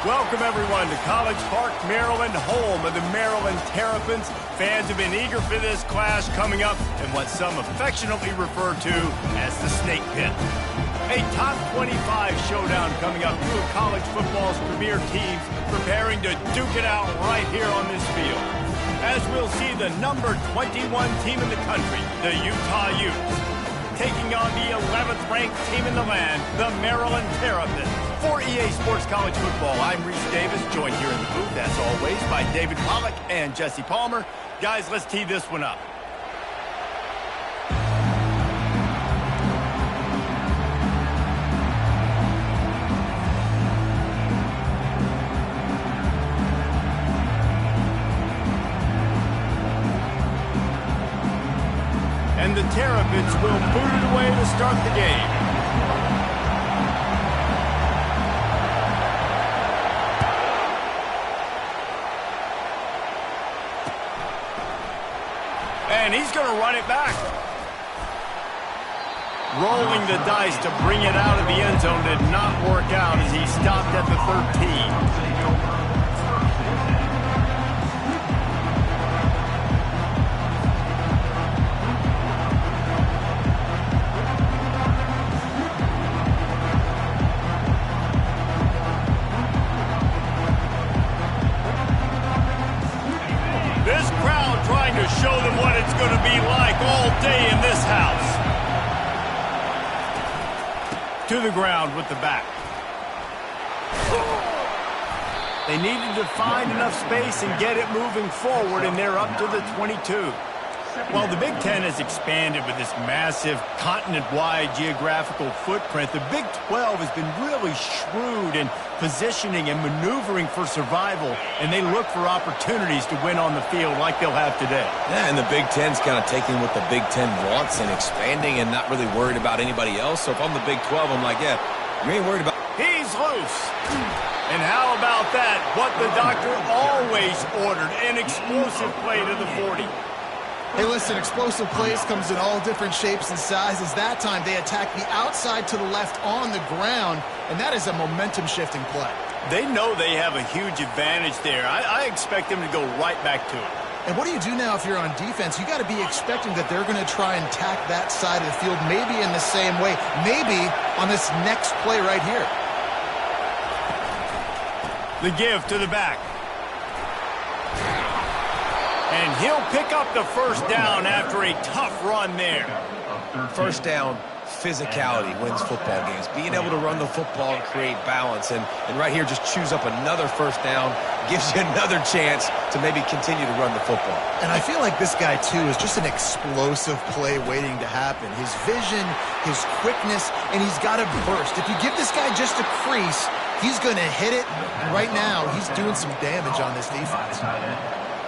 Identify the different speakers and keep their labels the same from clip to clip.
Speaker 1: Welcome, everyone, to College Park, Maryland, home of the Maryland Terrapins. Fans have been eager for this clash coming up in what some affectionately refer to as the Snake Pit. A top 25 showdown coming up. Two of college football's premier teams preparing to duke it out right here on this field. As we'll see the number 21 team in the country, the Utah Utes, taking on the 11th ranked team in the land, the Maryland Terrapins. For EA Sports College Football, I'm Reese Davis, joined here in the booth, as always, by David Pollack and Jesse Palmer. Guys, let's tee this one up. And the Terrapins will boot it away to start the game. And he's going to run it back. Rolling the dice to bring it out of the end zone did not work out as he stopped at the 13. This crowd trying to show them what it's going to be like all day in this house. To the ground with the back. They needed to find enough space and get it moving forward, and they're up to the 22. While the Big Ten has expanded with this massive continent-wide geographical footprint, the Big 12 has been really shrewd in positioning and maneuvering for survival, and they look for opportunities to win on the field like they'll have today.
Speaker 2: Yeah, and the Big Ten's kind of taking what the Big Ten wants and expanding and not really worried about anybody else. So if I'm the Big 12, I'm like, yeah, you ain't worried about...
Speaker 1: He's loose. And how about that? What the doctor always ordered, an explosive play to the 40.
Speaker 3: Hey, listen, explosive plays comes in all different shapes and sizes. That time, they attack the outside to the left on the ground, and that is a momentum-shifting play.
Speaker 1: They know they have a huge advantage there. I expect them to go right back to it.
Speaker 3: And what do you do now if you're on defense? You got to be expecting that they're going to try and attack that side of the field, maybe in the same way, maybe on this next play right here.
Speaker 1: The give to the back. And he'll pick up the first down after a tough run there.
Speaker 2: First down, physicality wins football games. Being able to run the football and create balance. And right here, just choose up another first down, gives you another chance to maybe continue to run the football.
Speaker 3: And I feel like this guy, too, is just an explosive play waiting to happen. His vision, his quickness, and he's got a burst. If you give this guy just a crease, he's going to hit it. And right now, he's doing some damage on this defense.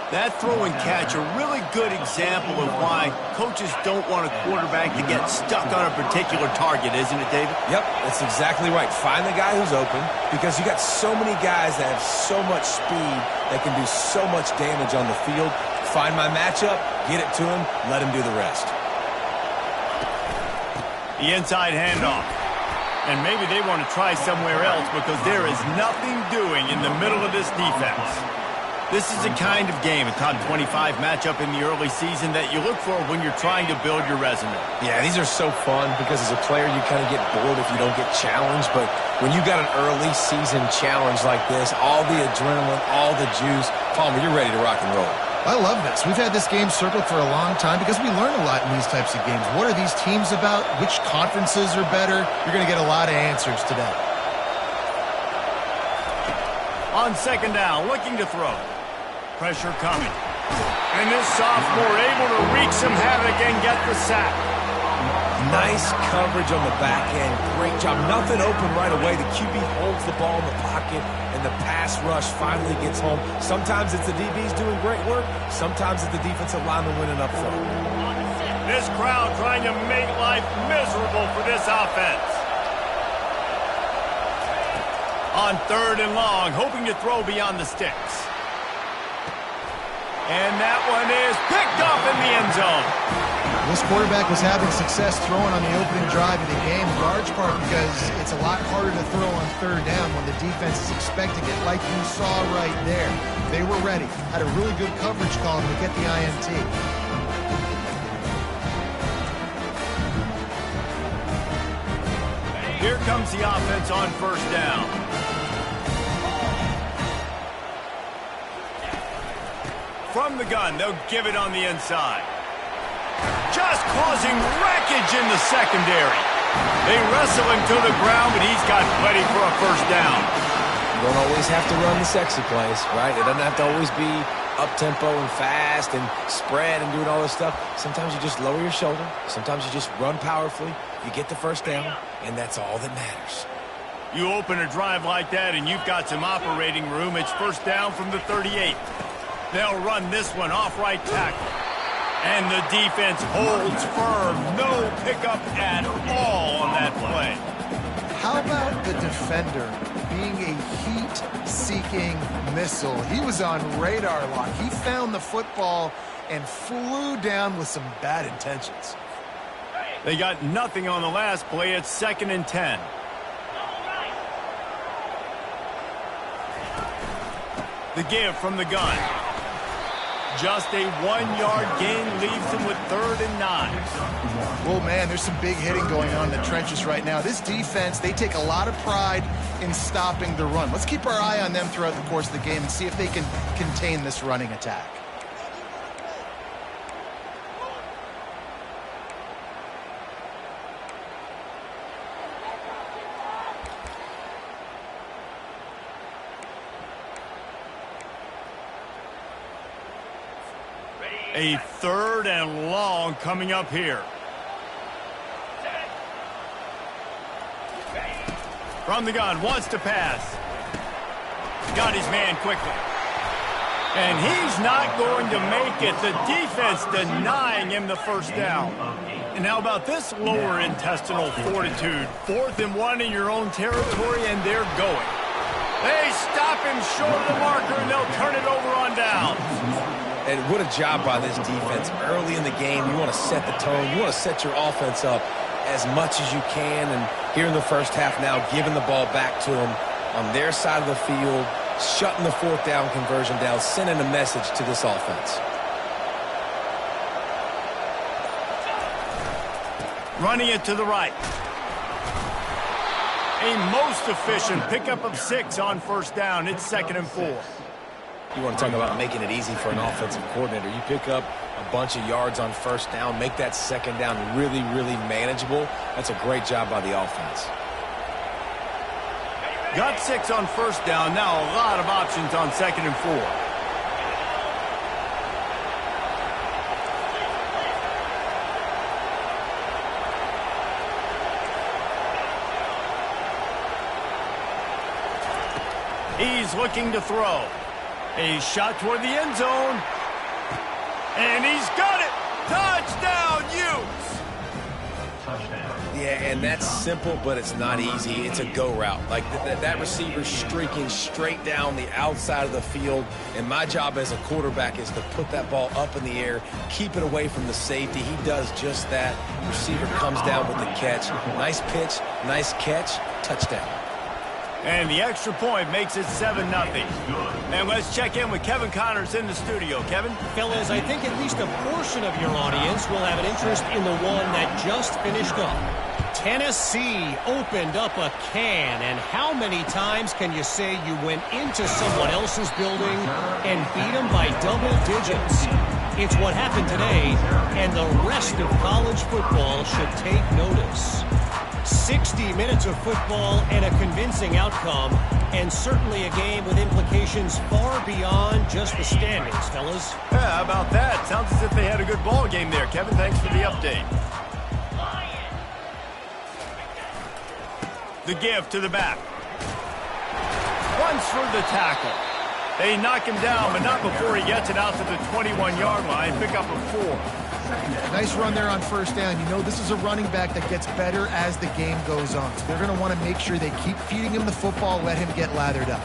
Speaker 1: That throw and catch, a really good example of why coaches don't want a quarterback to get stuck on a particular target, isn't it, David?
Speaker 2: Yep, that's exactly right. Find the guy who's open, because you got so many guys that have so much speed that can do so much damage on the field. Find my matchup, get it to him, let him do the rest.
Speaker 1: The inside handoff. And maybe they want to try somewhere else because there is nothing doing in the middle of this defense. This is the kind of game, a top 25 matchup in the early season, that you look for when you're trying to build your resume.
Speaker 2: Yeah, these are so fun because as a player you kind of get bored if you don't get challenged. But when you got an early season challenge like this, all the adrenaline, all the juice, Palmer, you're ready to rock and roll.
Speaker 3: I love this. We've had this game circled for a long time because we learn a lot in these types of games. What are these teams about? Which conferences are better? You're going to get a lot of answers today.
Speaker 1: On second down, looking to throw. Pressure coming. And this sophomore able to wreak some havoc and get the sack.
Speaker 2: Nice coverage on the back end. Great job. Nothing open right away. The QB holds the ball in the pocket, and the pass rush finally gets home. Sometimes it's the DBs doing great work. Sometimes it's the defensive lineman winning up front.
Speaker 1: This crowd trying to make life miserable for this offense. On third and long, hoping to throw beyond the sticks. And that one is picked up in the end zone.
Speaker 3: This quarterback was having success throwing on the opening drive of the game, in large part because it's a lot harder to throw on third down when the defense is expecting it, like you saw right there. They were ready, had a really good coverage call to get the INT.
Speaker 1: Here comes the offense on first down. From the gun, they'll give it on the inside. Just causing wreckage in the secondary. They wrestle him to the ground, but he's got plenty for a first down.
Speaker 2: You don't always have to run the sexy plays, right? It doesn't have to always be up-tempo and fast and spread and doing all this stuff. Sometimes you just lower your shoulder. Sometimes you just run powerfully. You get the first down, and that's all that matters.
Speaker 1: You open a drive like that, and you've got some operating room. It's first down from the 38. They'll run this one off right tackle. And the defense holds firm. No pickup at all on that play.
Speaker 3: How about the defender being a heat-seeking missile? He was on radar lock. He found the football and flew down with some bad intentions.
Speaker 1: They got nothing on the last play. It's 2nd and 10. The give from the gun. Just a 1-yard gain leaves him with 3rd and 9.
Speaker 3: Well, man, there's some big hitting going on in the trenches right now. This defense, they take a lot of pride in stopping the run. Let's keep our eye on them throughout the course of the game and see if they can contain this running attack.
Speaker 1: A 3rd and long coming up here. From the gun, wants to pass. Got his man quickly. And he's not going to make it. The defense denying him the first down. And how about this lower intestinal fortitude? 4th and 1 in your own territory, and they're going. They stop him short of the marker, and they'll turn it over on down.
Speaker 2: And what a job by this defense. Early in the game, you want to set the tone. You want to set your offense up as much as you can. And here in the first half now, giving the ball back to them on their side of the field, shutting the 4th down conversion down, sending a message to this offense.
Speaker 1: Running it to the right. A most efficient pickup of 6 on first down. It's 2nd and 4.
Speaker 2: You want to talk about making it easy for an offensive coordinator. You pick up a bunch of yards on first down, make that 2nd down really, really manageable. That's a great job by the offense.
Speaker 1: Got 6 on first down. Now a lot of options on 2nd and 4. He's looking to throw. A shot toward the end zone. And he's got it. Touchdown, Utes.
Speaker 2: Yeah, and that's simple, but it's not easy. It's a go route. Like that receiver streaking straight down the outside of the field. And my job as a quarterback is to put that ball up in the air, keep it away from the safety. He does just that. Receiver comes down with the catch. Nice pitch, nice catch, touchdown.
Speaker 1: And the extra point makes it 7-0. And let's check in with Kevin Connors in the studio. Kevin?
Speaker 4: Fellas, I think at least a portion of your audience will have an interest in the one that just finished up. Tennessee opened up a can, and how many times can you say you went into someone else's building and beat them by double digits? It's what happened today, and the rest of college football should take notice. 60 minutes of football and a convincing outcome, and certainly a game with implications far beyond just the standings, fellas.
Speaker 1: Yeah, how about that? Sounds as if they had a good ball game there. Kevin, thanks for the update. The give to the back. Runs for the tackle. They knock him down, but not before he gets it out to the 21-yard line. Pick up a 4.
Speaker 3: Nice run there on first down. You know, this is a running back that gets better as the game goes on. So they're going to want to make sure they keep feeding him the football, let him get lathered up.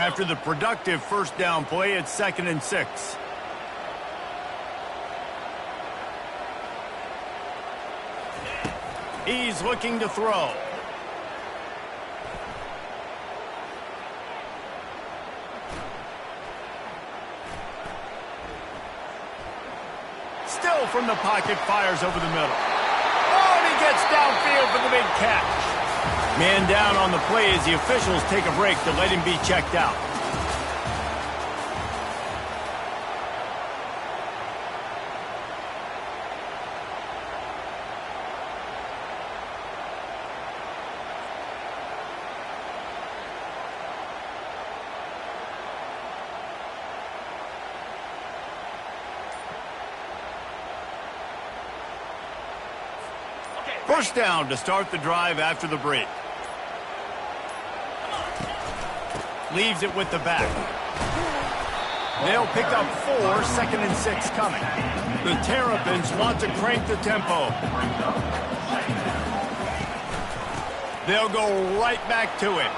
Speaker 1: After the productive first down play, it's 2nd and 6. He's looking to throw. Still from the pocket, fires over the middle. Oh, and he gets downfield for the big catch. Man down on the play as the officials take a break to let him be checked out. First down to start the drive after the break. Leaves it with the back. They'll pick up 4, 2nd and 6 coming. The Terrapins want to crank the tempo. They'll go right back to it.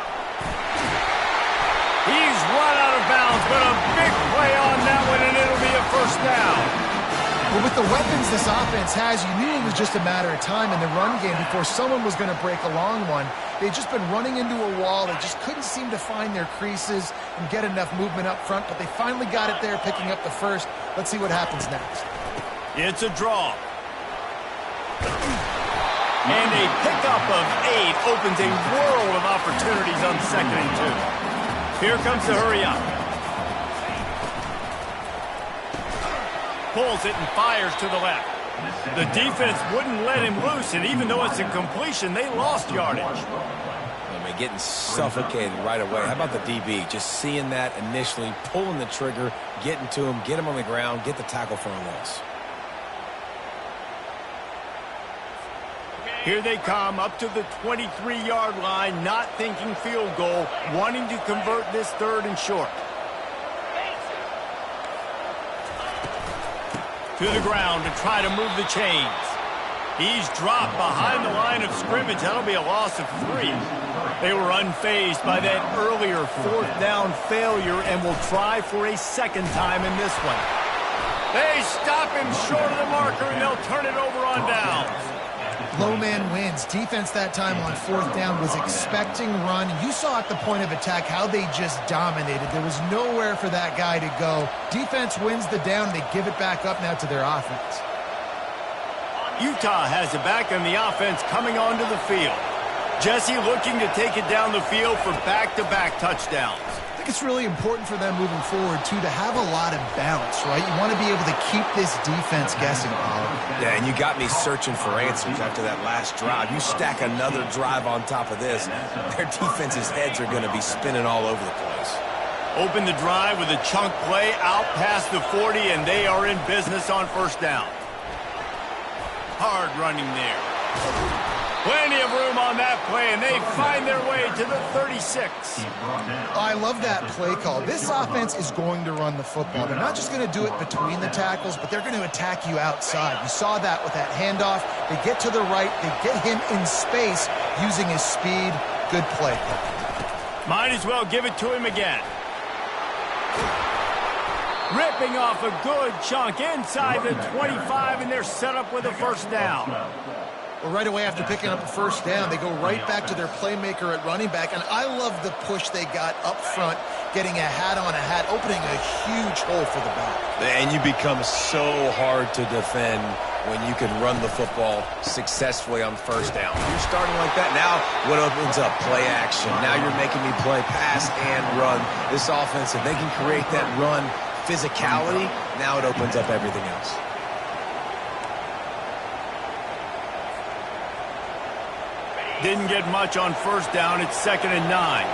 Speaker 1: He's run out of bounds, but a big play on that one, and it'll be a first down.
Speaker 3: But with the weapons this offense has, you knew it was just a matter of time in the run game before someone was going to break a long one. They'd just been running into a wall. They just couldn't seem to find their creases and get enough movement up front, but they finally got it there, picking up the first. Let's see what happens next.
Speaker 1: It's a draw. And a pickup of 8 opens a world of opportunities on 2nd and 2. Here comes the hurry up. Pulls it and fires to the left. The defense wouldn't let him loose, and even though it's a completion, they lost yardage.
Speaker 2: I mean, getting suffocated right away. How about the DB? Just seeing that initially, pulling the trigger, getting to him, get him on the ground, get the tackle for a loss.
Speaker 1: Here they come up to the 23-yard line, not thinking field goal, wanting to convert this 3rd and short. To the ground to try to move the chains. He's dropped behind the line of scrimmage. That'll be a loss of 3. They were unfazed by that earlier 4th down failure and will try for a 2nd time in this one. They stop him short of the marker, and they'll turn it over on downs.
Speaker 3: Low man wins. Defense that time on 4th down was expecting run. You saw at the point of attack how they just dominated. There was nowhere for that guy to go. Defense wins the down. They give it back up now to their offense.
Speaker 1: Utah has it back on the offense coming onto the field. Jesse looking to take it down the field for back-to-back touchdowns.
Speaker 3: I think it's really important for them moving forward, too, to have a lot of balance, right? You want to be able to keep this defense guessing, Paul.
Speaker 2: Yeah, and you got me searching for answers after that last drive. You stack another drive on top of this, their defense's heads are going to be spinning all over the place.
Speaker 1: Open the drive with a chunk play out past the 40, and they are in business on 1st down. Hard running there. Plenty of room on that play, and they find their way to the 36.
Speaker 3: I love that play call. This offense is going to run the football. They're not just going to do it between the tackles, but they're going to attack you outside. You saw that with that handoff. They get to the right. They get him in space using his speed. Good play call.
Speaker 1: Might as well give it to him again. Ripping off a good chunk inside the 25, and they're set up with a 1st down.
Speaker 3: Well, right away after picking up a 1st down, they go right back to their playmaker at running back, and I love the push they got up front, getting a hat on a hat, opening a huge hole for the back.
Speaker 2: And you become so hard to defend when you can run the football successfully on 1st down. You're starting like that. Now what opens up? Play action. Now you're making me play pass and run. This offense, if they can create that run physicality, now it opens up everything else.
Speaker 1: Didn't get much on 1st down. It's 2nd and 9.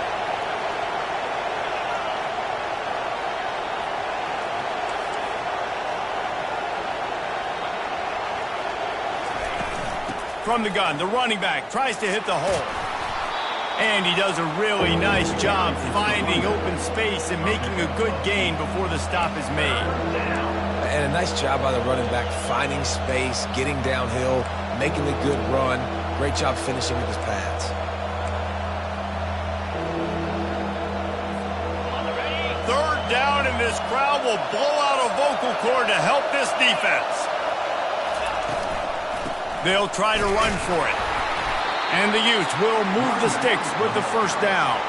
Speaker 1: From the gun, the running back tries to hit the hole. And he does a really nice job finding open space and making a good gain before the stop is made.
Speaker 2: And a nice job by the running back finding space, getting downhill, making a good run. Great job finishing with his pads.
Speaker 1: Everyone in this crowd will blow out a vocal cord to help this defense. They'll try to run for it. And the Utes will move the sticks with the first down.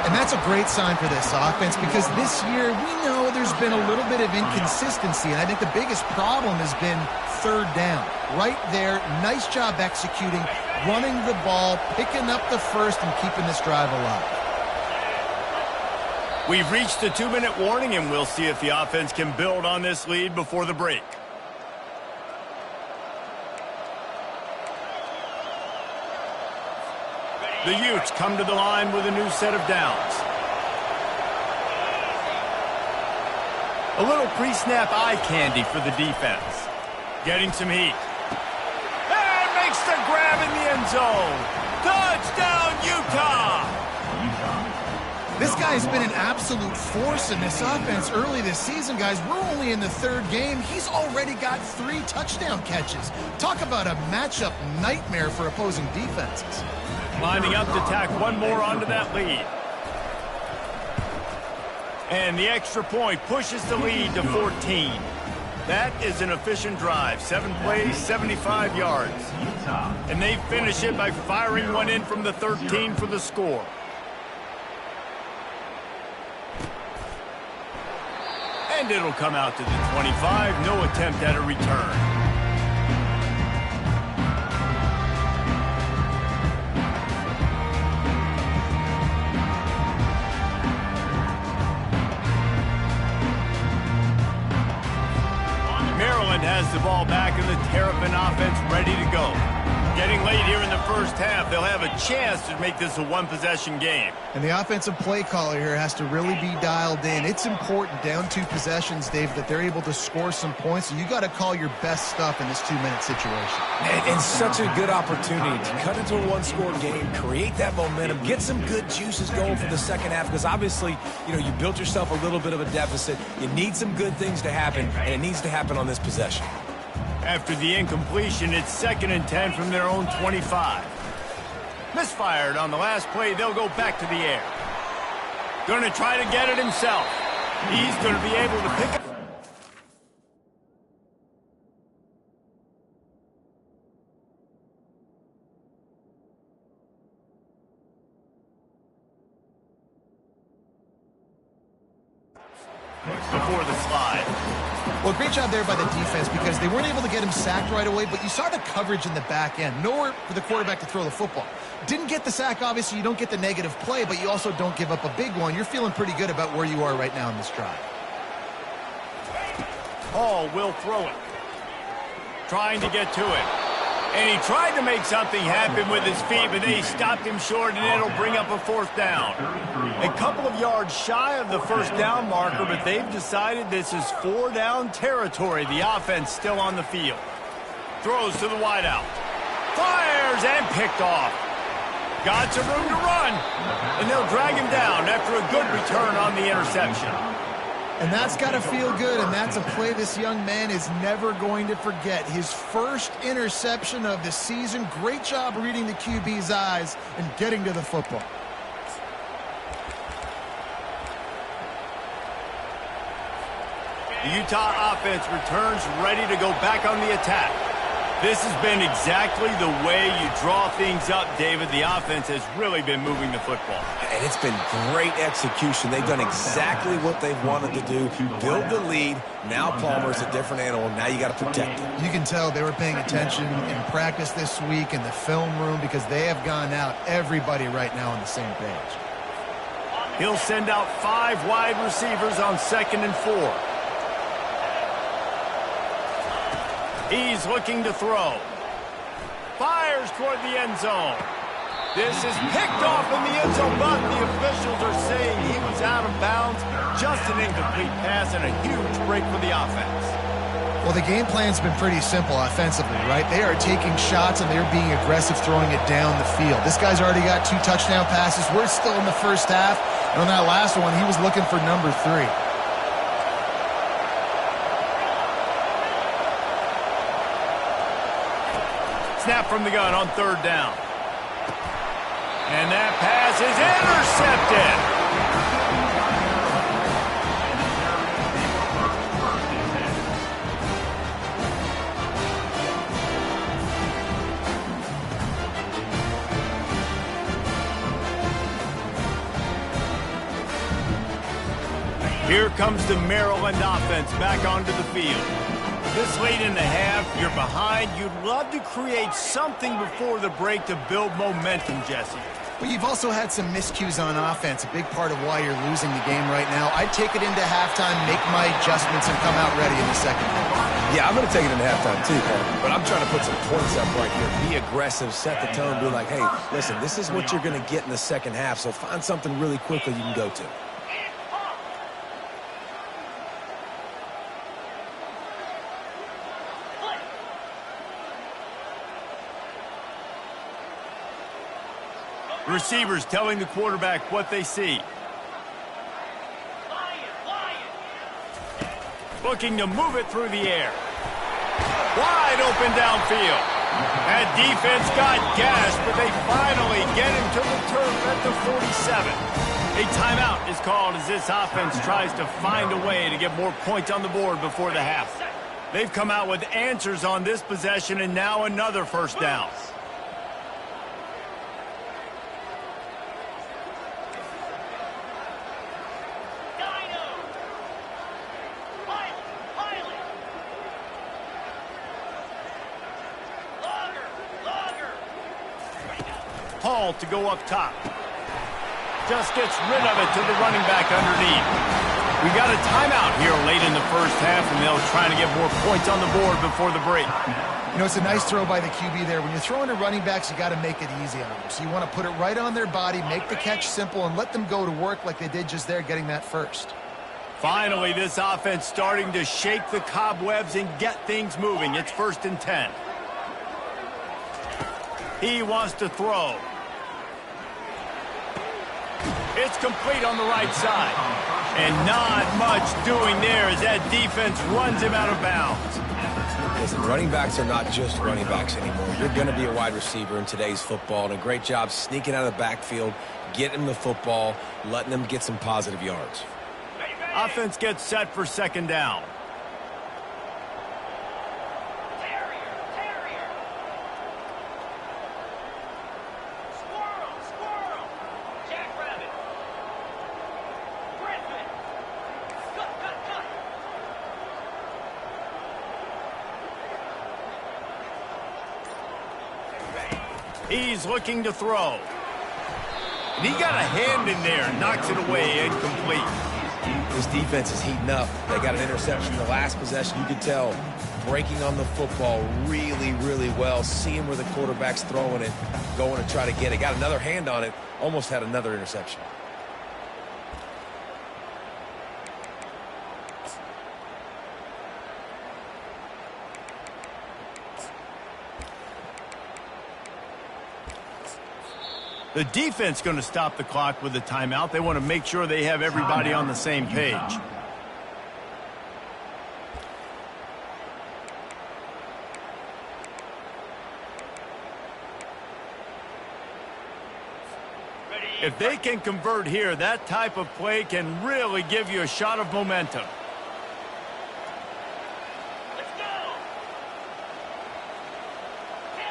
Speaker 3: And that's a great sign for this offense because this year we know there's been a little bit of inconsistency, and I think the biggest problem has been third down. Right there, nice job executing, running the ball, picking up the first, and keeping this drive alive.
Speaker 1: We've reached the 2-minute warning, and we'll see if the offense can build on this lead before the break. The Utes come to the line with a new set of downs. A little pre-snap eye candy for the defense. Getting some heat. And makes the grab in the end zone. Touchdown, Utah!
Speaker 3: This guy's been an absolute force in this offense early this season, guys. We're only in the third game. He's already got 3 touchdown catches. Talk about a matchup nightmare for opposing defenses.
Speaker 1: Lining up to tack one more onto that lead. And the extra point pushes the lead to 14. That is an efficient drive. 7 plays, 75 yards. And they finish it by firing one in from the 13 for the score. And it'll come out to the 25. No attempt at a return. Has the ball back in the Terrapin offense ready to go. Getting late here in the first half, they'll have a chance to make this a one-possession game.
Speaker 3: And the offensive play caller here has to really be dialed in. It's important down 2 possessions, Dave, that they're able to score some points. So you got to call your best stuff in this 2-minute situation.
Speaker 2: And such a good opportunity to cut into a one-score game, create that momentum, get some good juices going for the second half because obviously, you built yourself a little bit of a deficit. You need some good things to happen, and it needs to happen on this possession.
Speaker 1: After the incompletion, it's 2nd and 10 from their own 25. Misfired on the last play, they'll go back to the air. Going to try to get it himself. He's going to be able to pick up. Before the slide.
Speaker 3: Well, great job there by the defense because they weren't able to get him sacked right away, but you saw the coverage in the back end. Nowhere for the quarterback to throw the football. Didn't get the sack, obviously. You don't get the negative play, but you also don't give up a big one. You're feeling pretty good about where you are right now in this drive.
Speaker 1: Hall will throw it. Trying to get to it. And he tried to make something happen with his feet, but they stopped him short, and it'll bring up a 4th down. A couple of yards shy of the first down marker, but they've decided this is 4-down territory. The offense still on the field. Throws to the wideout. Fires and picked off. Got some room to run, and they'll drag him down after a good return on the interception.
Speaker 3: And that's got to feel good, and that's a play this young man is never going to forget. His first interception of the season. Great job reading the QB's eyes and getting to the football.
Speaker 1: The Utah offense returns ready to go back on the attack. This has been exactly the way you draw things up, David. The offense has really been moving the football.
Speaker 2: And it's been great execution. They've done exactly what they've wanted to do. Build the lead. Now Palmer's a different animal. Now you got to protect it.
Speaker 3: You can tell they were paying attention in practice this week in the film room because they have gone out, everybody right now on the same page.
Speaker 1: He'll send out 5 wide receivers on 2nd and 4. He's looking to throw. Fires toward the end zone. This is picked off in the end zone, but the officials are saying he was out of bounds. Just an incomplete pass and a huge break for the offense.
Speaker 3: Well, the game plan's been pretty simple offensively, right? They are taking shots and they're being aggressive throwing it down the field. This guy's already got 2 touchdown passes. We're still in the first half. And on that last one, he was looking for number 3.
Speaker 1: Snap from the gun on 3rd down. And that pass is intercepted. Here comes the Maryland offense back onto the field. This late in the half, you're behind. You'd love to create something before the break to build momentum, Jesse.
Speaker 3: But you've also had some miscues on offense, a big part of why you're losing the game right now. I'd take it into halftime, make my adjustments, and come out ready in the second half.
Speaker 2: Yeah, I'm going to take it into halftime too, but I'm trying to put some points up right here. Be aggressive, set the tone, be like, hey, listen, this is what you're going to get in the second half, so find something really quickly you can go to.
Speaker 1: Receivers telling the quarterback what they see. Looking to move it through the air. Wide open downfield. That defense got gashed, but they finally get him to the turf at the 47. A timeout is called as this offense tries to find a way to get more points on the board before the half. They've come out with answers on this possession, and now another first down. Hall to go up top. Just gets rid of it to the running back underneath. We got a timeout here late in the first half, and they'll try to get more points on the board before the break.
Speaker 3: You know, it's a nice throw by the QB there. When you're throwing to running backs, you got to make it easy on them. So you want to put it right on their body, make the catch simple, and let them go to work like they did just there, getting that first.
Speaker 1: Finally, this offense starting to shake the cobwebs and get things moving. It's 1st and 10. He wants to throw. It's complete on the right side. And not much doing there as that defense runs him out of bounds.
Speaker 2: Listen, running backs are not just running backs anymore. You're going to be a wide receiver in today's football, and a great job sneaking out of the backfield, getting the football, letting them get some positive yards.
Speaker 1: Offense gets set for 2nd down. He's looking to throw. And he got a hand in there, knocks it away, incomplete.
Speaker 2: This defense is heating up. They got an interception in the last possession. You could tell breaking on the football really, really well, seeing where the quarterback's throwing it, going to try to get it. Got another hand on it, almost had another interception.
Speaker 1: The defense going to stop the clock with a timeout. They want to make sure they have everybody on the same page. If they can convert here, that type of play can really give you a shot of momentum.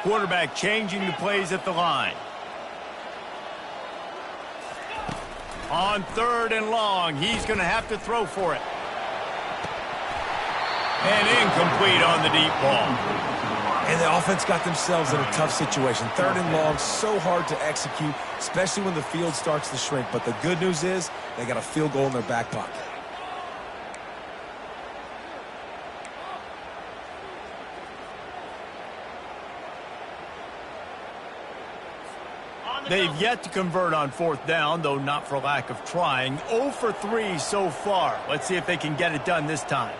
Speaker 1: Quarterback changing the plays at the line. On 3rd and long, he's going to have to throw for it. And incomplete on the deep ball.
Speaker 2: And the offense got themselves in a tough situation. 3rd and long, so hard to execute, especially when the field starts to shrink. But the good news is they got a field goal in their back pocket.
Speaker 1: They've yet to convert on 4th down, though not for lack of trying. 0 for 3 so far. Let's see if they can get it done this time.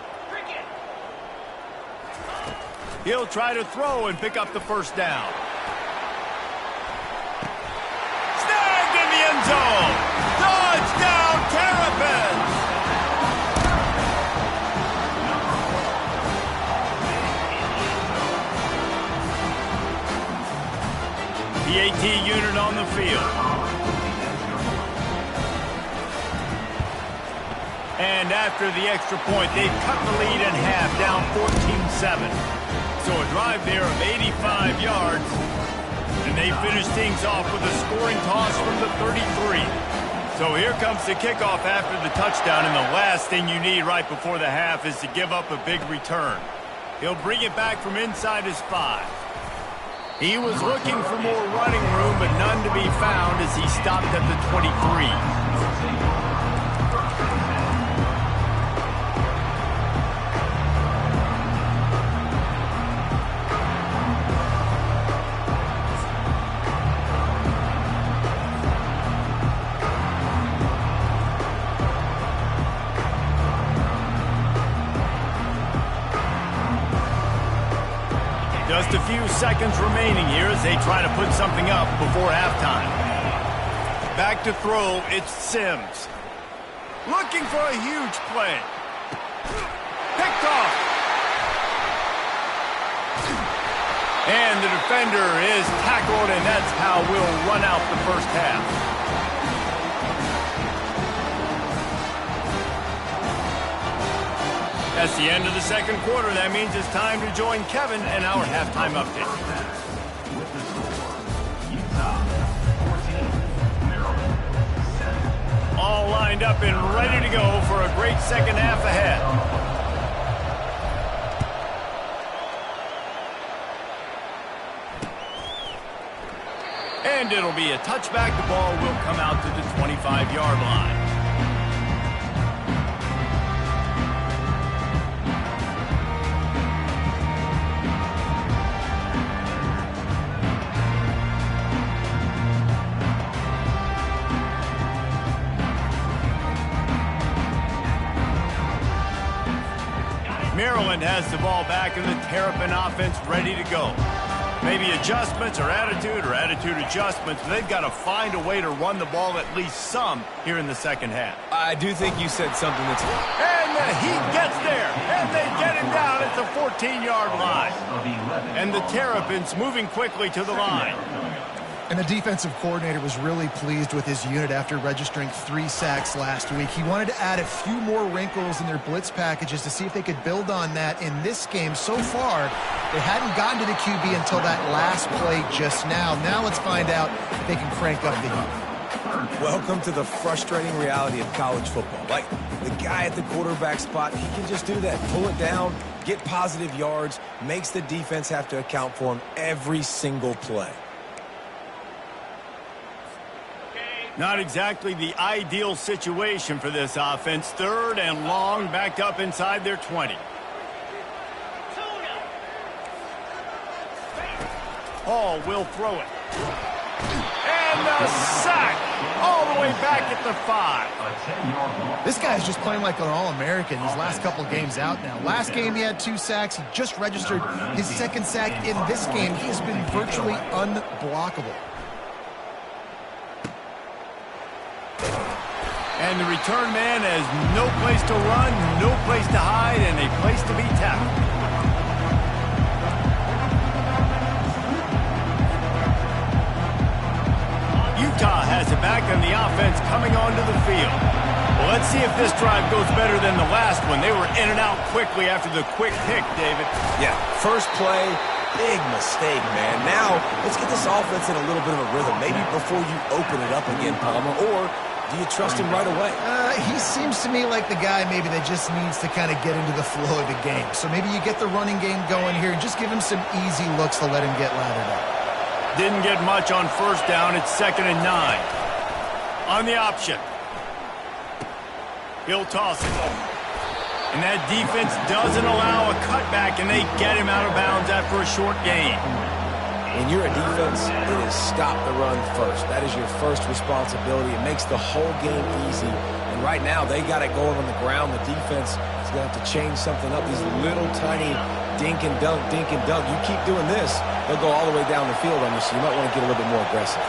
Speaker 1: He'll try to throw and pick up the 1st down. Snagged in the end zone. Touchdown, Terrapins! The AT unit on the field. And after the extra point, they've cut the lead in half, down 14-7. So a drive there of 85 yards. And they finish things off with a scoring toss from the 33. So here comes the kickoff after the touchdown, and the last thing you need right before the half is to give up a big return. He'll bring it back from inside his 5. He was looking for more running room, but none to be found as he stopped at the 23. Just a few seconds remaining here as they try to put something up before halftime. Back to throw, it's Sims. Looking for a huge play. Picked off. And the defender is tackled, and that's how we'll run out the first half. That's the end of the second quarter. That means it's time to join Kevin in our halftime update.
Speaker 5: With the score, Utah 14, Maryland 7.
Speaker 1: All lined up and ready to go for a great second half ahead. And it'll be a touchback. The ball will come out to the 25-yard line. Maryland has the ball back and the Terrapin offense ready to go. Maybe adjustments or attitude adjustments. They've got to find a way to run the ball at least some here in the second half.
Speaker 2: I do think you said something that's...
Speaker 1: And the Heat gets there, and they get him down at the 14-yard line. And the Terrapins moving quickly to the line.
Speaker 3: And the defensive coordinator was really pleased with his unit after registering 3 sacks last week. He wanted to add a few more wrinkles in their blitz packages to see if they could build on that in this game. So far, they hadn't gotten to the QB until that last play just now. Now let's find out if they can crank up the heat.
Speaker 2: Welcome to the frustrating reality of college football. Like, the guy at the quarterback spot, he can just do that. Pull it down, get positive yards, makes the defense have to account for him every single play.
Speaker 1: Not exactly the ideal situation for this offense. 3rd and long, backed up inside their 20. Hall will throw it. And the sack all the way back at the 5.
Speaker 3: This guy's just playing like an All-American these last couple games out now. Last game he had 2 sacks. He just registered his 2nd sack in this game. He has been virtually unblockable.
Speaker 1: And the return man has no place to run, no place to hide, and a place to be tackled. Utah has it back, and the offense coming onto the field. Well, let's see if this drive goes better than the last one. They were in and out quickly after the quick pick, David.
Speaker 2: Yeah, first play, big mistake, man. Now, let's get this offense in a little bit of a rhythm. Maybe before you open it up again, Palmer, or do you trust him right away?
Speaker 3: He seems to me like the guy maybe that just needs to kind of get into the flow of the game. So maybe you get the running game going here and just give him some easy looks to let him get lathered up.
Speaker 1: Didn't get much on first down. It's 2nd and 9. On the option. He'll toss it. And that defense doesn't allow a cutback, and they get him out of bounds after a short gain.
Speaker 2: When you're a defense, it is stop the run first. That is your first responsibility. It makes the whole game easy. And right now, they got it going on the ground. The defense is going to have to change something up. These little tiny dink and dunk, dink and dunk. You keep doing this, they'll go all the way down the field on you, so you might want to get a little bit more aggressive.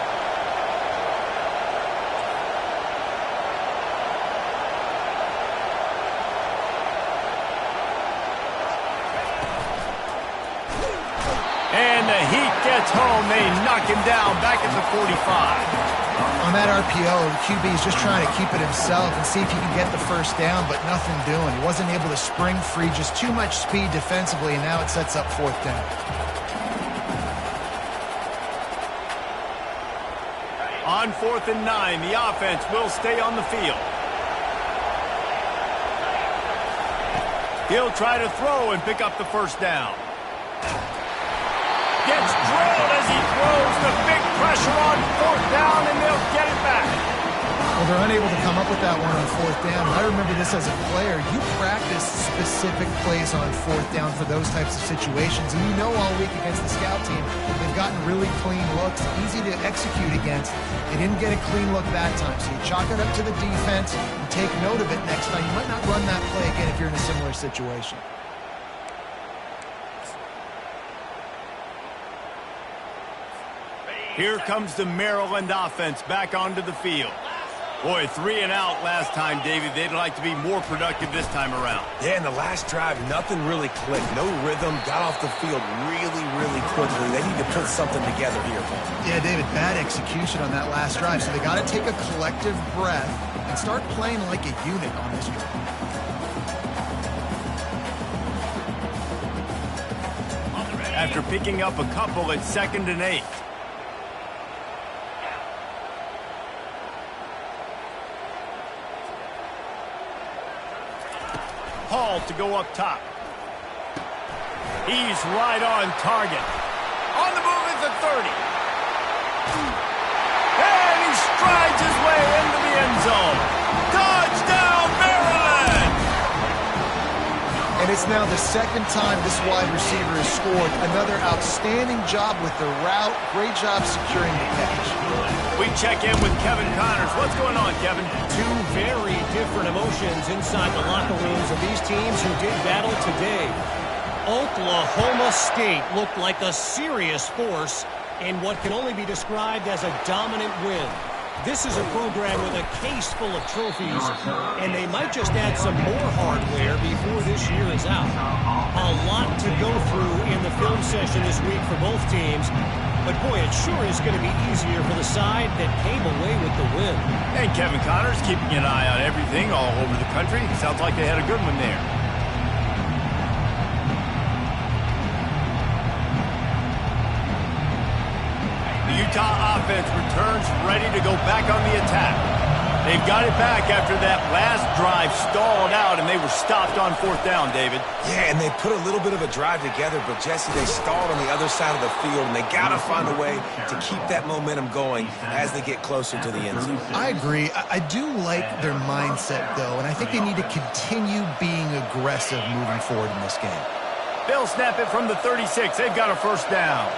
Speaker 1: And the Heat gets home. They knock him down back at the 45.
Speaker 3: On that RPO, the QB is just trying to keep it himself and see if he can get the first down, but nothing doing. He wasn't able to spring free, just too much speed defensively, and now it sets up 4th down.
Speaker 1: On 4th and 9, the offense will stay on the field. He'll try to throw and pick up the first down. Gets drilled as he throws. The big pressure on 4th down, and they'll get it back.
Speaker 3: Well, they're unable to come up with that one on 4th down. I remember this as a player. You practice specific plays on 4th down for those types of situations. And you know all week against the scout team, they've gotten really clean looks, easy to execute against. They didn't get a clean look that time. So you chalk it up to the defense and take note of it next time. You might not run that play again if you're in a similar situation.
Speaker 1: Here comes the Maryland offense back onto the field. Boy, 3 and out last time, David. They'd like to be more productive this time around.
Speaker 2: Yeah, in the last drive, nothing really clicked. No rhythm, got off the field really quickly. They need to put something together here.
Speaker 3: Yeah, David, bad execution on that last drive. So they got to take a collective breath and start playing like a unit on this drive.
Speaker 1: After picking up a couple, it's 2nd and 8. Hall to go up top. He's right on target. On the move is the 30. And he strides his way into the end zone. Touchdown, Maryland!
Speaker 3: And it's now the 2nd time this wide receiver has scored. Another outstanding job with the route. Great job securing the catch.
Speaker 1: We check in with Kevin Connors. What's going on, Kevin?
Speaker 4: Two very different emotions inside the locker rooms of these teams who did battle today. Oklahoma State looked like a serious force in what can only be described as a dominant win. This is a program with a case full of trophies, and they might just add some more hardware before this year is out. A lot to go through in the film session this week for both teams, but boy, it sure is going to be easier for the side that came away with the win.
Speaker 1: And Kevin Connors keeping an eye on everything all over the country. Sounds like they had a good one there. The Utah offense returns ready to go back on the attack. They've got it back after that last drive stalled out, and they were stopped on 4th down, David.
Speaker 2: Yeah, and they put a little bit of a drive together, but Jesse, they stalled on the other side of the field, and they got to find a way to keep that momentum going as they get closer to the end zone.
Speaker 3: I agree. I do like their mindset, though, and I think they need to continue being aggressive moving forward in this game.
Speaker 1: They'll snap it from the 36. They've got a 1st down.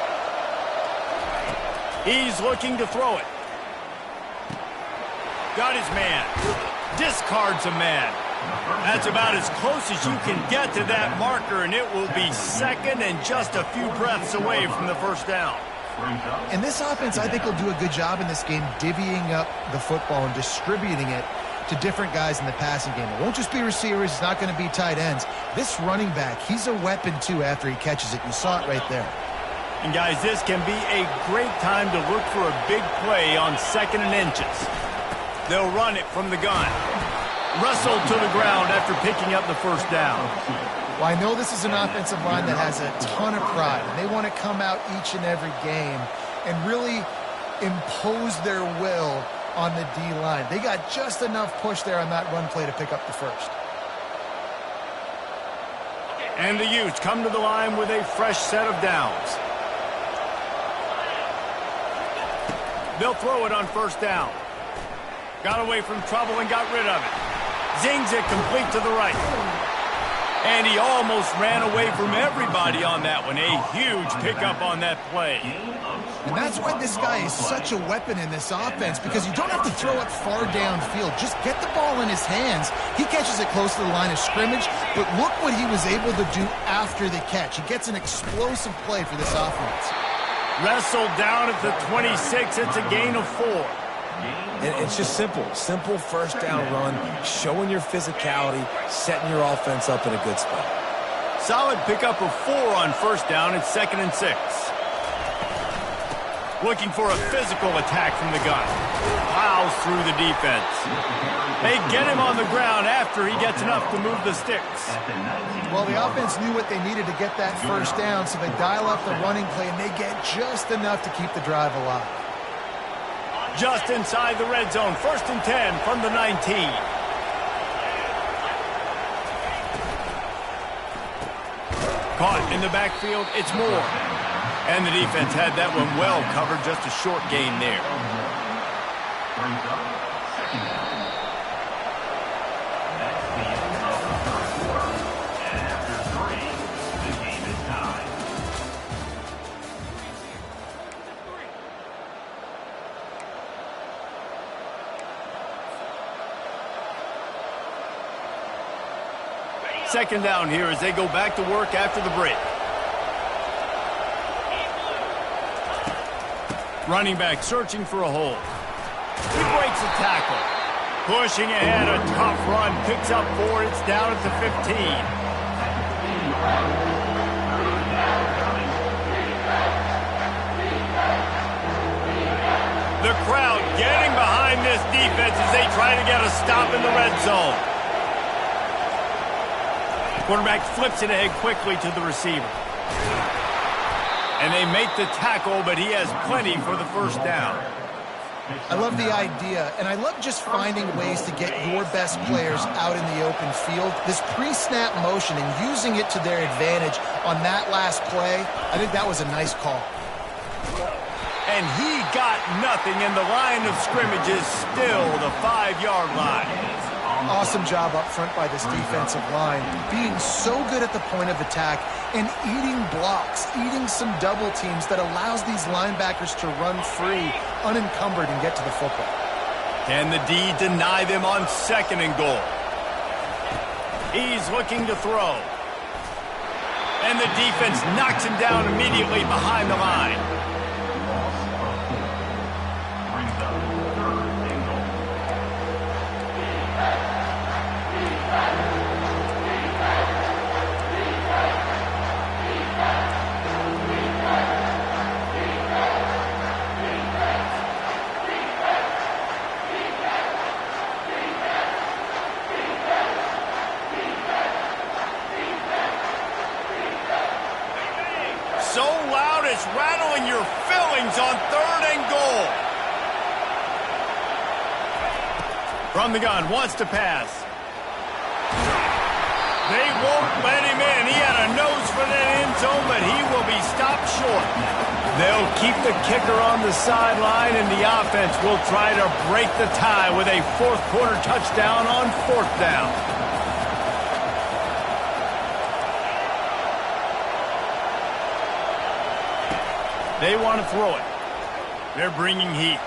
Speaker 1: He's looking to throw it. Got his man. Discards a man. That's about as close as you can get to that marker, and it will be 2nd and just a few breaths away from the 1st down.
Speaker 3: And this offense, I think, will do a good job in this game divvying up the football and distributing it to different guys in the passing game. It won't just be receivers. It's not going to be tight ends. This running back, he's a weapon, too, after he catches it. You saw it right there.
Speaker 1: And, guys, this can be a great time to look for a big play on 2nd and inches. They'll run it from the gun. Wrestled to the ground after picking up the 1st down.
Speaker 3: Well, I know this is an offensive line that has a ton of pride. And they want to come out each and every game and really impose their will on the D-line. They got just enough push there on that run play to pick up the 1st.
Speaker 1: And the Utes come to the line with a fresh set of downs. They'll throw it on 1st down. Got away from trouble and got rid of it. Zings it complete to the right. And he almost ran away from everybody on that one. A huge pickup on that play.
Speaker 3: And that's why this guy is such a weapon in this offense, because you don't have to throw it far downfield. Just get the ball in his hands. He catches it close to the line of scrimmage, but look what he was able to do after the catch. He gets an explosive play for this offense.
Speaker 1: Wrestled down at the 26. It's a gain of 4.
Speaker 2: And it's just simple 1st down run, showing your physicality, setting your offense up in a good spot.
Speaker 1: Solid pickup of 4 on 1st down. It's 2nd and 6. Looking for a physical attack from the gun. Plows through the defense. They get him on the ground after he gets enough to move the sticks.
Speaker 3: Well, the offense knew what they needed to get that 1st down, so they dial up the running play, and they get just enough to keep the drive alive.
Speaker 1: Just inside the red zone, 1st and 10 from the 19. Caught in the backfield, it's Moore. And the defense had that one well covered, just a short gain there.
Speaker 5: Brings up 2nd down. That's the end of the first quarter. And after 3, the game is tied.
Speaker 1: Second down here as they go back to work after the break. Running back searching for a hole. He breaks a tackle. Pushing ahead, a tough run. Picks up 4. It's down at the 15. The crowd getting behind this defense as they try to get a stop in the red zone. Quarterback flips it ahead quickly to the receiver. And they make the tackle, but he has plenty for the 1st down.
Speaker 3: I love the idea, and I love just finding ways to get your best players out in the open field. This pre-snap motion and using it to their advantage on that last play, I think that was a nice call.
Speaker 1: And he got nothing, and the line of scrimmage is still the 5-yard line.
Speaker 3: Awesome job up front by this defensive line, being so good at the point of attack and eating blocks, eating some double teams that allows these linebackers to run free, unencumbered, and get to the football.
Speaker 1: Can the D deny them on 2nd and goal? He's looking to throw. And the defense knocks him down immediately behind the line.
Speaker 5: Loss of 4. Brings up 3rd and goal.
Speaker 1: So loud it's rattling your fillings on 3rd and goal. From the gun, wants to pass. They won't let him in. He had a nose for that end zone, but he will be stopped short. They'll keep the kicker on the sideline, and the offense will try to break the tie with a 4th quarter touchdown on 4th down. They want to throw it. They're bringing heat.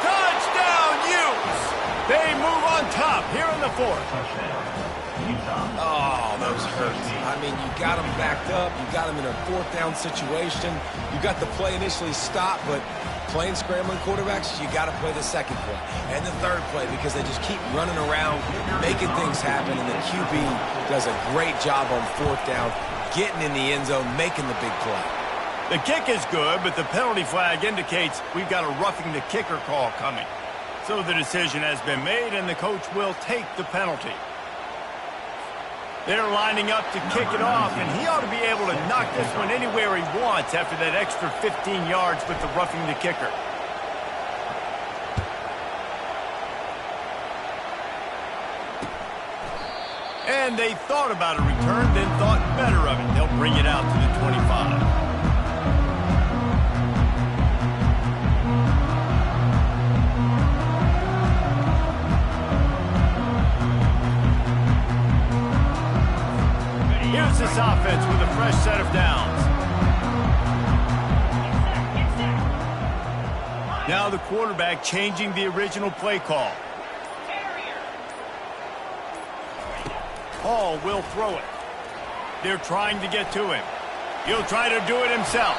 Speaker 1: Touchdown, Utes! They move on top here in the 4th.
Speaker 2: Oh, those hurt. I mean, you got them backed up. You got them in a 4th down situation. You got the play initially stopped, but playing scrambling quarterbacks, you got to play the 2nd play and the 3rd play because they just keep running around, making things happen, and the QB does a great job on 4th down, getting in the end zone, making the big play.
Speaker 1: The kick is good, but the penalty flag indicates we've got a roughing the kicker call coming. So the decision has been made, and the coach will take the penalty. They're lining up to kick it off, and he ought to be able to knock this one anywhere he wants after that extra 15 yards with the roughing the kicker. And they thought about a return, then thought better of it. They'll bring it out to the 25. Here's this offense with a fresh set of downs. Now the quarterback changing the original play call. Hall will throw it. They're trying to get to him. He'll try to do it himself.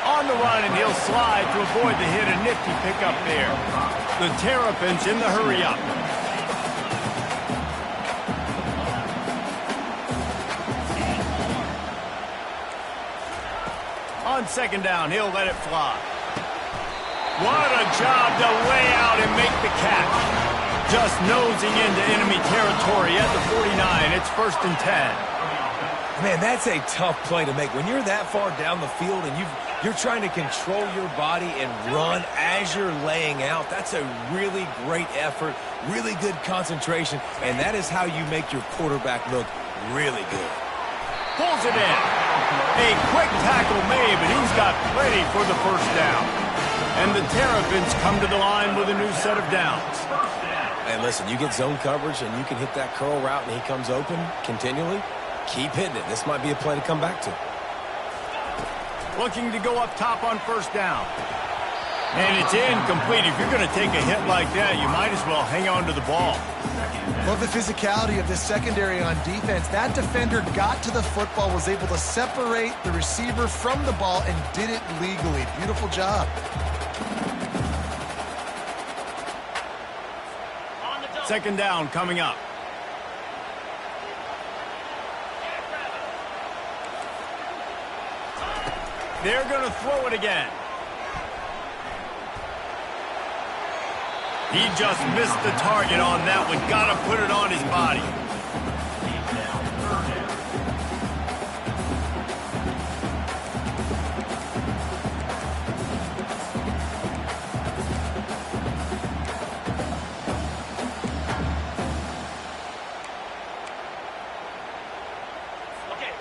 Speaker 1: On the run, and he'll slide to avoid the hit. A nifty pickup there. The Terrapins in the hurry up. On 2nd down, he'll let it fly. What a job to lay out and make the catch. Just nosing into enemy territory at the 49. It's 1st and 10.
Speaker 2: Man, that's a tough play to make. When you're that far down the field and you're trying to control your body and run as you're laying out, that's a really great effort, really good concentration, and that is how you make your quarterback look really good.
Speaker 1: Pulls it in. A quick tackle made, but he's got plenty for the first down. And the Terrapins come to the line with a new set of downs.
Speaker 2: And listen, you get zone coverage and you can hit that curl route and he comes open continually. Keep hitting it. This might be a play to come back to.
Speaker 1: Looking to go up top on first down. And it's incomplete. If you're going to take a hit like that, you might as well hang on to the ball.
Speaker 3: Love the physicality of this secondary on defense. That defender got to the football, was able to separate the receiver from the ball, and did it legally. Beautiful job.
Speaker 1: Second down coming up. They're going to throw it again. He just missed the target on that one. Got to put it on his body.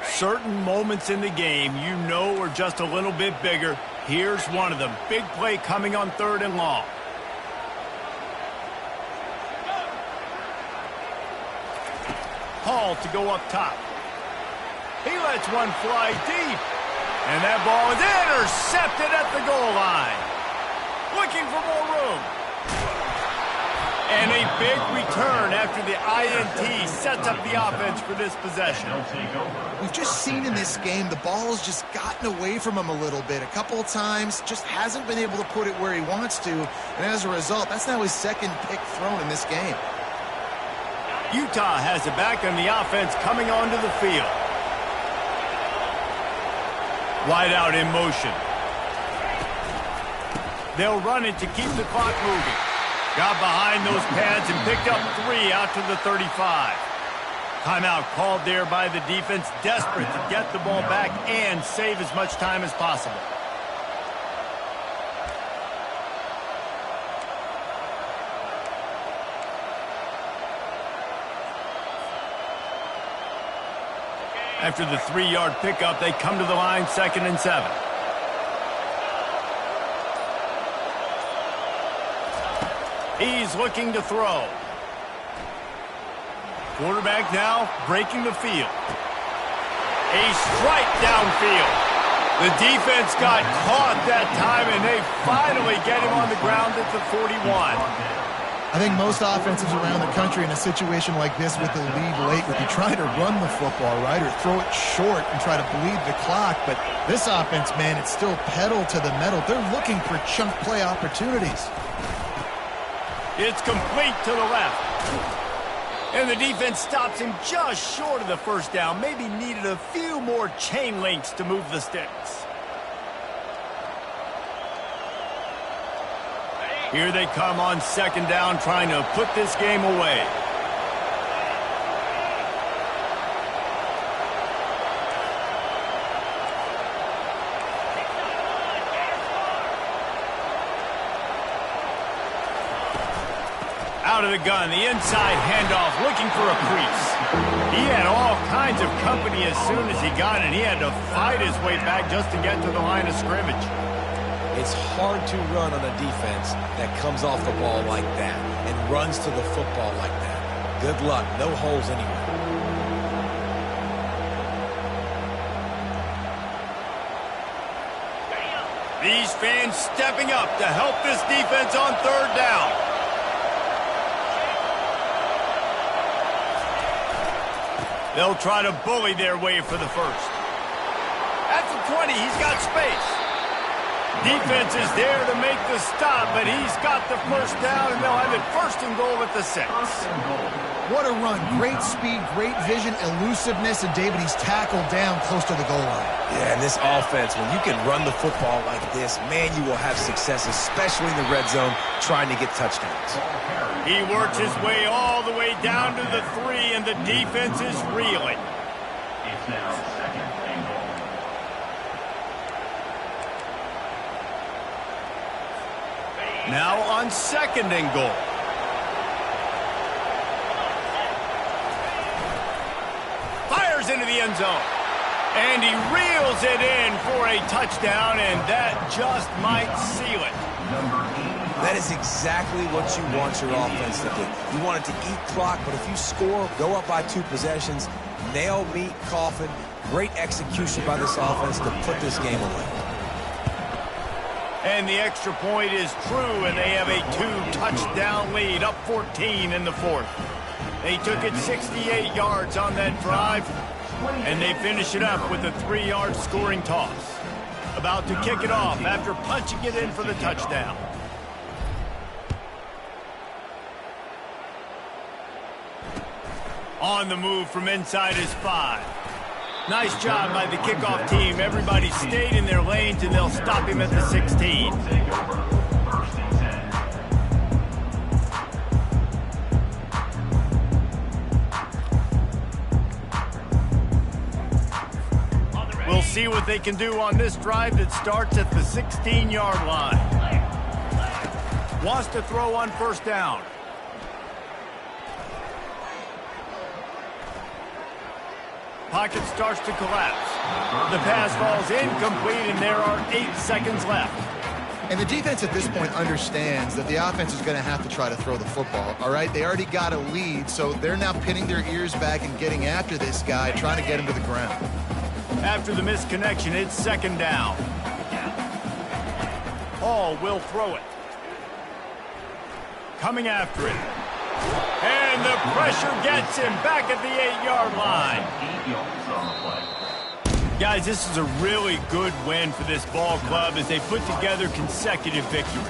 Speaker 1: Certain moments in the game you know are just a little bit bigger. Here's one of them. Big play coming on 3rd and long. Hall to go up top. He lets one fly deep. And that ball is intercepted at the goal line. Looking for more room. And a big return after the INT sets up the offense for this possession.
Speaker 3: We've just seen in this game the ball has just gotten away from him a little bit. A couple of times, just hasn't been able to put it where he wants to. And as a result, that's now his 2nd pick thrown in this game.
Speaker 1: Utah has it back on the offense coming onto the field. Wide out in motion. They'll run it to keep the clock moving. Got behind those pads and picked up 3 out to the 35. Timeout called there by the defense, desperate to get the ball back and save as much time as possible. After the 3-yard pickup, they come to the line 2nd and 7. He's looking to throw. Quarterback now breaking the field. A strike downfield. The defense got caught that time, and they finally get him on the ground at the 41.
Speaker 3: I think most offenses around the country in a situation like this with the lead late would be trying to run the football, right, or throw it short and try to bleed the clock. But this offense, man, it's still pedal to the metal. They're looking for chunk play opportunities.
Speaker 1: It's complete to the left. And the defense stops him just short of the first down. Maybe needed a few more chain links to move the sticks. Here they come on 2nd down, trying to put this game away. Out of the gun, the inside handoff, looking for a crease. He had all kinds of company as soon as he got it. He had to fight his way back just to get to the line of scrimmage.
Speaker 2: It's hard to run on a defense that comes off the ball like that and runs to the football like that. Good luck. No holes anywhere.
Speaker 1: These fans stepping up to help this defense on 3rd down. They'll try to bully their way for the first. At the 20, he's got space. Defense is there to make the stop, but he's got the first down, and they'll have it 1st and goal at the 6.
Speaker 3: What a run. Great speed, great vision, elusiveness, and David, he's tackled down close to the goal line.
Speaker 2: Yeah, and this offense, when you can run the football like this, man, you will have success, especially in the red zone, trying to get touchdowns.
Speaker 1: He works his way all the way down to the 3, and the defense is reeling.
Speaker 5: It's now 2nd and goal.
Speaker 1: Now on 2nd and goal. Fires into the end zone. And he reels it in for a touchdown, and that just might seal it.
Speaker 2: That is exactly what you want your offense to do. You want it to eat clock, but if you score, go up by 2 possessions, nail, meet, coffin. Great execution by this offense to put this game away.
Speaker 1: And the extra point is true, and they have a 2-touchdown lead, up 14 in the 4th. They took it 68 yards on that drive, and they finish it up with a 3-yard scoring toss. About to kick it off after punching it in for the touchdown. On the move from inside his 5. Nice job by the kickoff team. Everybody stayed in their lanes, and they'll stop him at the 16. We'll see what they can do on this drive that starts at the 16-yard line. Wants to throw on 1st down. Pocket starts to collapse. The pass falls incomplete, and there are 8 seconds left.
Speaker 3: And the defense at this point understands that the offense is going to have to try to throw the football, all right? They already got a lead, so they're now pinning their ears back and getting after this guy, trying to get him to the ground.
Speaker 1: After the misconnection, it's 2nd down. Hall will throw it. Coming after it. And the pressure gets him back at the 8-yard line. Guys, this is a really good win for this ball club as they put together consecutive victories.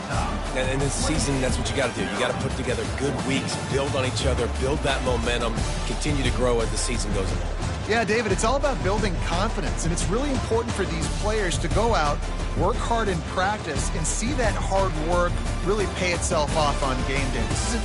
Speaker 2: And in this season, that's what you got to do. You got to put together good weeks, build on each other, build that momentum, continue to grow as the season goes along.
Speaker 3: Yeah, David, it's all about building confidence, and it's really important for these players to go out, work hard in practice, and see that hard work really pay itself off on game day. This is a